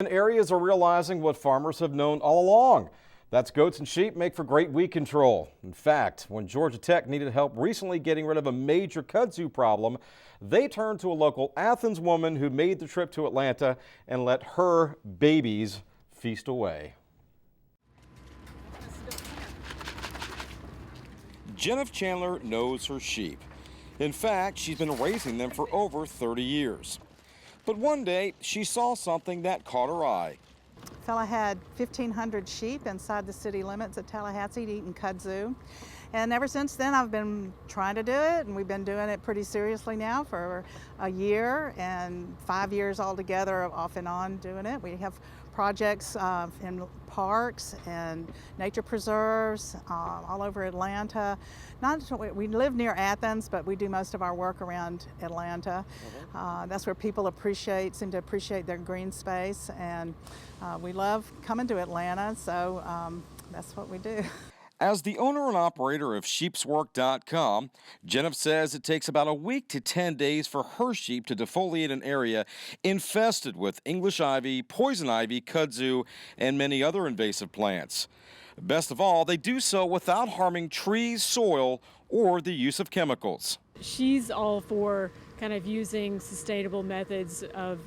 urban areas are realizing what farmers have known all along. That's goats and sheep make for great weed control. In fact, when Georgia Tech needed help recently getting rid of a major kudzu problem, they turned to a local Athens woman who made the trip to Atlanta and let her babies feast away. Jennifer Chandler knows her sheep. In fact, she's been raising them for over 30 years. But one day, she saw something that caught her eye. A fella had 1,500 sheep inside the city limits of Tallahassee eating kudzu. And ever since then, I've been trying to do it, and we've been doing it pretty seriously now for a year and 5 years altogether, off and on doing it. We have projects in parks and nature preserves all over Atlanta. We live near Athens, but we do most of our work around Atlanta. That's where people seem to appreciate their green space, and we love coming to Atlanta, so that's what we do. As the owner and operator of sheepswork.com, Jennifer says it takes about a week to 10 days for her sheep to defoliate an area infested with English ivy, poison ivy, kudzu, and many other invasive plants. Best of all, they do so without harming trees, soil, or the use of chemicals. She's all for kind of using sustainable methods of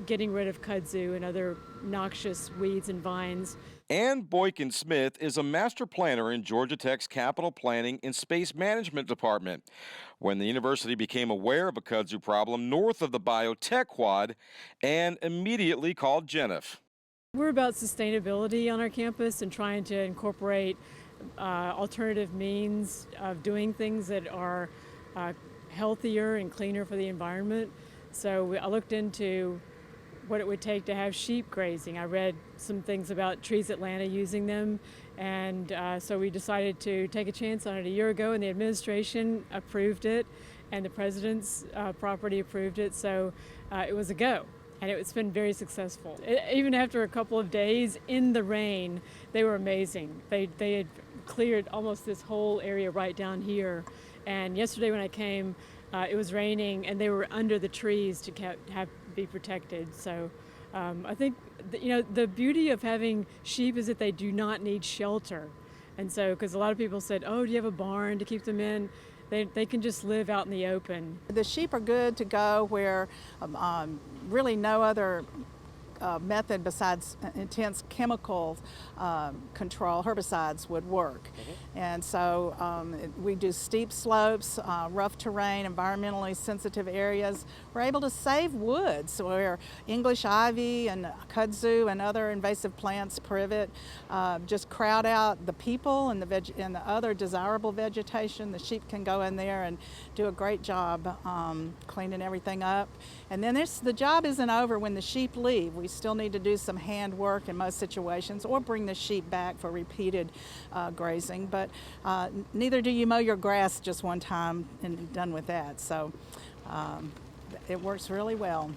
getting rid of kudzu and other noxious weeds and vines. And BOYKIN-SMITH is a master planner in Georgia Tech's Capital Planning and Space Management Department. When the university became aware of a kudzu problem north of the biotech quad, and immediately called Jennifer. We're about sustainability on our campus and trying to incorporate alternative means of doing things that are healthier and cleaner for the environment. So I looked into what it would take to have sheep grazing. I read some things about Trees Atlanta using them, and so we decided to take a chance on it a year ago, and the administration approved it, and the president's property approved it, so it was a go, and it's been very successful. Even after a couple of days in the rain, they were amazing. They had cleared almost this whole area right down here, and yesterday when I came, it was raining, and they were under the trees to be protected. So I think the beauty of having sheep is that they do not need shelter. And so, because a lot of people said, oh, do you have a barn to keep them in? They can just live out in the open. The sheep are good to go where really no other method besides intense chemical control, herbicides, would work. And so we do steep slopes, rough terrain, environmentally sensitive areas. We're able to save woods where English ivy and kudzu and other invasive plants, privet, just crowd out the people and the other desirable vegetation. The sheep can go in there and do a great job cleaning everything up. And then the job isn't over when the sheep leave. We still need to do some hand work in most situations, or bring the sheep back for repeated grazing. But neither do you mow your grass just one time and done with that. So it works really well.